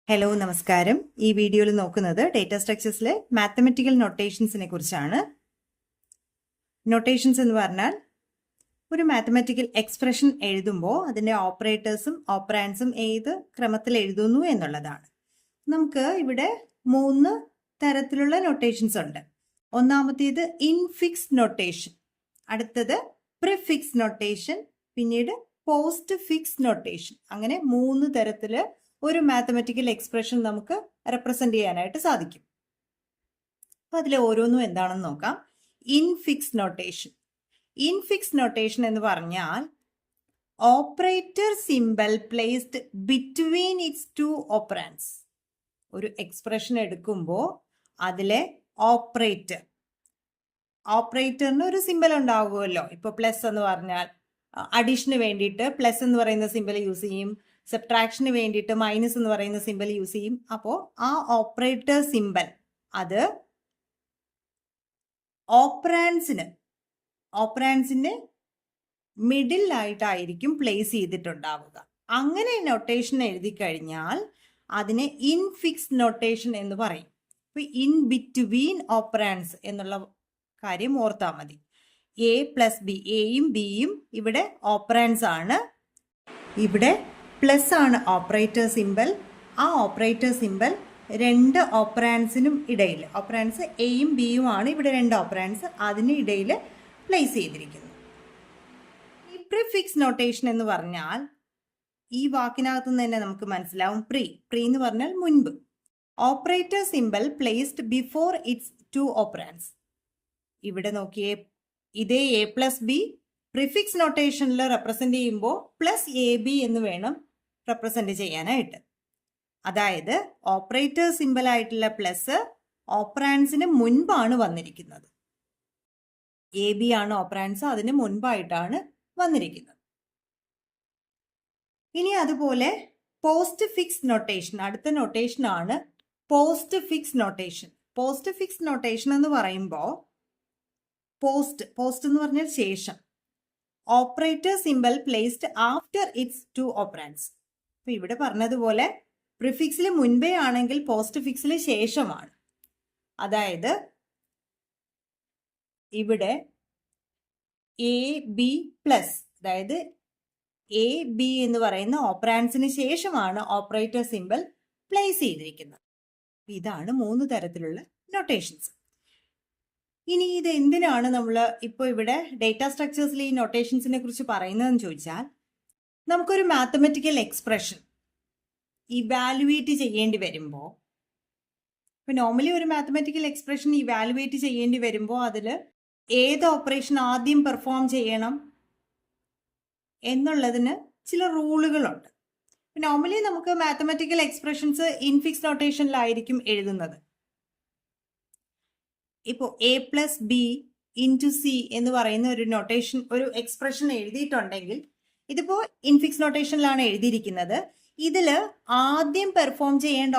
Hello നമസ്കാരം. ഈ വീഡിയോയിൽ നോക്കുന്നത് ഡേറ്റാ സ്ട്രക്ചേഴ്സിലെ മാത്തമെറ്റിക്കൽ നൊട്ടേഷൻസിനെ കുറിച്ചാണ്. നൊട്ടേഷൻസ് എന്ന് പറഞ്ഞാൽ ഒരു മാത്തമെറ്റിക്കൽ എക്സ്പ്രഷൻ എഴുതുമ്പോൾ അതിൻ്റെ ഓപ്പറേറ്റേഴ്സും ഓപ്പറാൻഡ്സും ഏത് ക്രമത്തിൽ എഴുതുന്നു എന്നുള്ളതാണ്. നമുക്ക് ഇവിടെ 3 തരത്തിലുള്ള നൊട്ടേഷൻസ് ഉണ്ട്. ഒന്നാമത്തേത് ഇൻഫിക്സ് നൊട്ടേഷൻ, അടുത്തത് പ്രിഫിക്സ് നൊട്ടേഷൻ, പിന്നീട് പോസ്റ്റ് ഫിക്സ് നൊട്ടേഷൻ. അങ്ങനെ 3 തരത്തില് ഒരു മാത്തമെറ്റിക്കൽ എക്സ്പ്രഷൻ നമുക്ക് റെപ്രസെന്റ് ചെയ്യാനായിട്ട് സാധിക്കും. അപ്പൊ അതിൽ ഓരോന്നും എന്താണെന്ന് നോക്കാം. Infix notation. ഇൻഫിക്സ് നൊട്ടേഷൻ എന്ന് പറഞ്ഞാൽ operator symbol placed between it's 2 ഓപ്പറാൻഡ്സ്. ഒരു എക്സ്പ്രഷൻ എടുക്കുമ്പോൾ അതിലെ ഓപ്പറേറ്ററിന് ഒരു സിമ്പൽ ഉണ്ടാകുമല്ലോ. ഇപ്പൊ പ്ലസ് എന്ന് പറഞ്ഞാൽ അഡീഷന് വേണ്ടിയിട്ട് പ്ലസ് എന്ന് പറയുന്ന സിമ്പൽ യൂസ് ചെയ്യും, സബ്ട്രാക്ഷന് വേണ്ടിയിട്ട് മൈനസ് എന്ന് പറയുന്ന സിമ്പൽ യൂസ് ചെയ്യും. അപ്പോൾ ആ ഓപ്പറേറ്റർ സിമ്പൽ അത് ഓപ്പറാൻഡ്സിന്റെ മിഡിൽ ആയിട്ടായിരിക്കും പ്ലേസ് ചെയ്തിട്ടുണ്ടാവുക. അങ്ങനെ നൊട്ടേഷൻ എഴുതി കഴിഞ്ഞാൽ അതിനെ ഇൻഫിക്സ് നൊട്ടേഷൻ എന്ന് പറയും. അപ്പൊ ഇൻ ബിറ്റ്വീൻ ഓപ്പറാൻഡ്സ് എന്നുള്ള കാര്യം ഓർത്താൽ മതി. എ പ്ലസ് ബി, എയും ബിയും ഇവിടെ ഓപ്പറാൻഡ്സ് ആണ്. ഇവിടെ പ്ലസ് ആണ് ഓപ്പറേറ്റർ സിമ്പൽ. ആ ഓപ്പറേറ്റർ സിമ്പൽ 2 ഓപ്പറാൻഡ്സിനും ഇടയിൽ, ഓപ്പറാൻഡ്സ് എയും ബിയും ആണ് ഇവിടെ 2 ഓപ്പറാൻഡ്സ്, അതിന് ഇടയിൽ പ്ലേസ് ചെയ്തിരിക്കുന്നു. ഈ പ്രിഫിക്സ് നൊട്ടേഷൻ എന്ന് പറഞ്ഞാൽ ഈ വാക്കിനകത്തു നിന്ന് തന്നെ നമുക്ക് മനസ്സിലാവും. പ്രീ എന്ന് പറഞ്ഞാൽ മുൻപ്. Operator symbol placed before its 2 operands. ഇവിടെ നോക്കിയേ, ഇതേ എ പ്ലസ് ബി പ്രിഫിക്സ് നൊട്ടേഷനിൽ റെപ്രസെന്റ് ചെയ്യുമ്പോൾ പ്ലസ് എ ബി എന്ന് വേണം റെപ്രസെന്റ് ചെയ്യാനായിട്ട്. അതായത് ഓപ്പറേറ്റർ സിമ്പൽ ആയിട്ടുള്ള പ്ലസ് ഓപ്പറാൻഡ്സിന് മുൻപാണ് വന്നിരിക്കുന്നത്. എ ബി ആണ് ഓപ്പറാൻഡ്സ്, അതിന് മുൻപായിട്ടാണ് വന്നിരിക്കുന്നത്. ഇനി അതുപോലെ പോസ്റ്റ് ഫിക്സ് നൊട്ടേഷൻ, അടുത്ത നൊട്ടേഷൻ ആണ് post fix notation. Post fix notation എന്ന് പറയുമ്പോൾ പോസ്റ്റ് എന്ന് പറഞ്ഞാൽ ശേഷം, operator symbol placed after it's 2 ഓപ്പറാൻഡ്സ്. അപ്പൊ ഇവിടെ പറഞ്ഞതുപോലെ പ്രിഫിക്സിൽ മുൻപേ ആണെങ്കിൽ പോസ്റ്റ് ഫിക്സിൽ ശേഷമാണ്. അതായത് ഇവിടെ എ ബി പ്ലസ്, അതായത് എ ബി എന്ന് പറയുന്ന ഓപ്പറാൻഡ്സിന് ശേഷമാണ് ഓപ്പറേറ്റർ സിമ്പൽ പ്ലേസ് ചെയ്തിരിക്കുന്നത്. ഇതാണ് 3 തരത്തിലുള്ള നൊട്ടേഷൻസ്. ഇനി ഇത് എന്തിനാണ് നമ്മൾ ഇപ്പോൾ ഇവിടെ ഡേറ്റാ സ്ട്രക്ചേഴ്സിൽ ഈ നൊട്ടേഷൻസിനെ കുറിച്ച് പറയുന്നതെന്ന് ചോദിച്ചാൽ, നമുക്കൊരു മാത്തമെറ്റിക്കൽ എക്സ്പ്രഷൻ ഇവാലുവേറ്റ് ചെയ്യേണ്ടി വരുമ്പോൾ, ഇപ്പൊ നോർമലി ഒരു മാത്തമെറ്റിക്കൽ എക്സ്പ്രഷൻ ഇവാലുവേറ്റ് ചെയ്യേണ്ടി വരുമ്പോൾ അതിൽ ഏത് ഓപ്പറേഷൻ ആദ്യം പെർഫോം ചെയ്യണം എന്നുള്ളതിന് ചില റൂളുകളുണ്ട്. നോർമലി നമുക്ക് മാത്തമെറ്റിക്കൽ എക്സ്പ്രഷൻസ് ഇൻഫിക്സ് നൊട്ടേഷനിലായിരിക്കും എഴുതുന്നത്. ഇപ്പോൾ A plus B into C എന്ന് പറയുന്ന ഒരു നൊട്ടേഷൻ, ഒരു എക്സ്പ്രഷൻ എഴുതിയിട്ടുണ്ടെങ്കിൽ, ഇതിപ്പോൾ ഇൻഫിക്സ് നൊട്ടേഷനിലാണ് എഴുതിയിരിക്കുന്നത്. ഇതിൽ ആദ്യം പെർഫോം ചെയ്യേണ്ട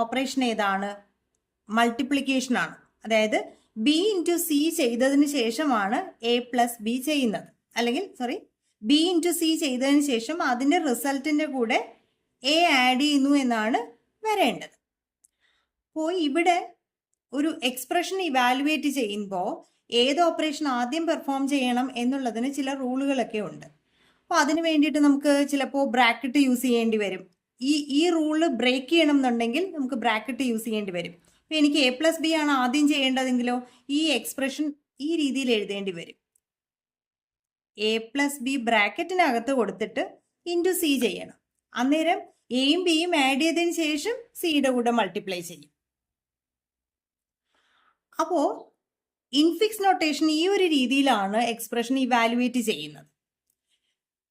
ഓപ്പറേഷൻ ഏതാണ്? മൾട്ടിപ്ലിക്കേഷൻ ആണ്. അതായത് ബി ഇൻറ്റു സി ചെയ്തതിന് ശേഷമാണ് എ പ്ലസ് ബി ചെയ്യുന്നത്. അല്ലെങ്കിൽ ബി ഇൻറ്റു സി ചെയ്തതിന് ശേഷം അതിൻ്റെ റിസൾട്ടിൻ്റെ കൂടെ എ ആഡ് ചെയ്യുന്നു എന്നാണ് വരേണ്ടത്. അപ്പോൾ ഇവിടെ ഒരു എക്സ്പ്രഷൻ ഇവാലുവേറ്റ് ചെയ്യുമ്പോൾ ഏത് ഓപ്പറേഷൻ ആദ്യം പെർഫോം ചെയ്യണം എന്നുള്ളതിന് ചില റൂളുകളൊക്കെ ഉണ്ട്. അപ്പോൾ അതിന് വേണ്ടിയിട്ട് നമുക്ക് ചിലപ്പോൾ ബ്രാക്കറ്റ് യൂസ് ചെയ്യേണ്ടി വരും. ഈ റൂള് ബ്രേക്ക് ചെയ്യണം എന്നുണ്ടെങ്കിൽ നമുക്ക് ബ്രാക്കറ്റ് യൂസ് ചെയ്യേണ്ടി വരും. അപ്പോൾ എനിക്ക് എ പ്ലസ് ബി ആണ് ആദ്യം ചെയ്യേണ്ടതെങ്കിലോ ഈ എക്സ്പ്രഷൻ ഈ രീതിയിൽ എഴുതേണ്ടി വരും. എ പ്ലസ് ബി ബ്രാക്കറ്റിനകത്ത് കൊടുത്തിട്ട് ഇൻറ്റു സി ചെയ്യണം. അന്നേരം എയും ബിയും ആഡ് ചെയ്തതിന് ശേഷം സിയുടെ കൂടെ മൾട്ടിപ്ലൈ ചെയ്യും. അപ്പോൾ ഇൻഫിക്സ് നൊട്ടേഷൻ ഈ ഒരു രീതിയിലാണ് എക്സ്പ്രഷൻ ഇവാലുവേറ്റ് ചെയ്യുന്നത്.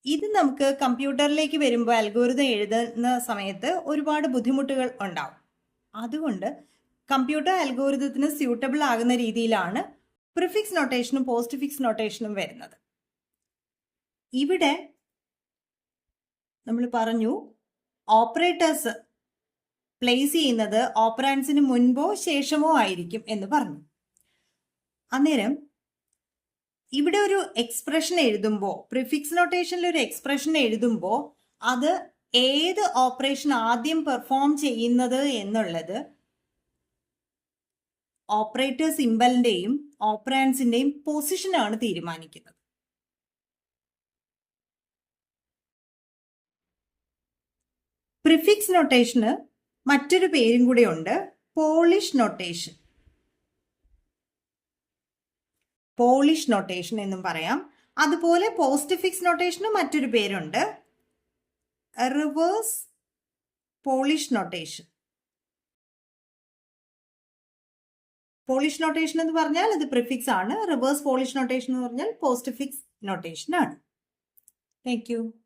ഇത് നമുക്ക് കമ്പ്യൂട്ടറിലേക്ക് വരുമ്പോൾ അൽഗോരിതം എഴുതുന്ന സമയത്ത് ഒരുപാട് ബുദ്ധിമുട്ടുകൾ ഉണ്ടാവും. അതുകൊണ്ട് കമ്പ്യൂട്ടർ അൽഗോരിതത്തിന് സ്യൂട്ടബിൾ ആകുന്ന രീതിയിലാണ് പ്രിഫിക്സ് നൊട്ടേഷനും പോസ്റ്റ് ഫിക്സ് നൊട്ടേഷനും വരുന്നത്. ഇവിടെ നമ്മൾ പറഞ്ഞു ഓപ്പറേറ്റേഴ്സ് പ്ലേസ് ചെയ്യുന്നത് ഓപ്പറാൻഡ്സിന് മുൻപോ ശേഷമോ ആയിരിക്കും എന്ന് പറഞ്ഞു. അന്നേരം ഇവിടെ ഒരു എക്സ്പ്രഷൻ എഴുതുമ്പോൾ, പ്രിഫിക്സ് നൊട്ടേഷനിൽ ഒരു എക്സ്പ്രഷൻ എഴുതുമ്പോൾ അത് ഏത് ഓപ്പറേഷൻ ആദ്യം പെർഫോം ചെയ്യുന്നത് എന്നുള്ളത് ഓപ്പറേറ്റർ സിമ്പലിന്റെയും ഓപ്പറാൻസിന്റെയും പൊസിഷനാണ് തീരുമാനിക്കുന്നത്. പ്രിഫിക്സ് നൊട്ടേഷന് മറ്റൊരു പേരും കൂടെ ഉണ്ട്, പോളിഷ് നൊട്ടേഷൻ. പോളിഷ് നൊട്ടേഷൻ എന്നും പറയാം. അതുപോലെ പോസ്റ്റ്ഫിക്സ് നൊട്ടേഷന് മറ്റൊരു പേരുണ്ട്, reverse polish notation. Polish notation എന്ന് പറഞ്ഞാൽ അത് പ്രിഫിക്സ് ആണ്. റിവേഴ്സ് പോളിഷ് നൊട്ടേഷൻ എന്ന് പറഞ്ഞാൽ പോസ്റ്റ്ഫിക്സ് നൊട്ടേഷൻ ആണ്. Thank you.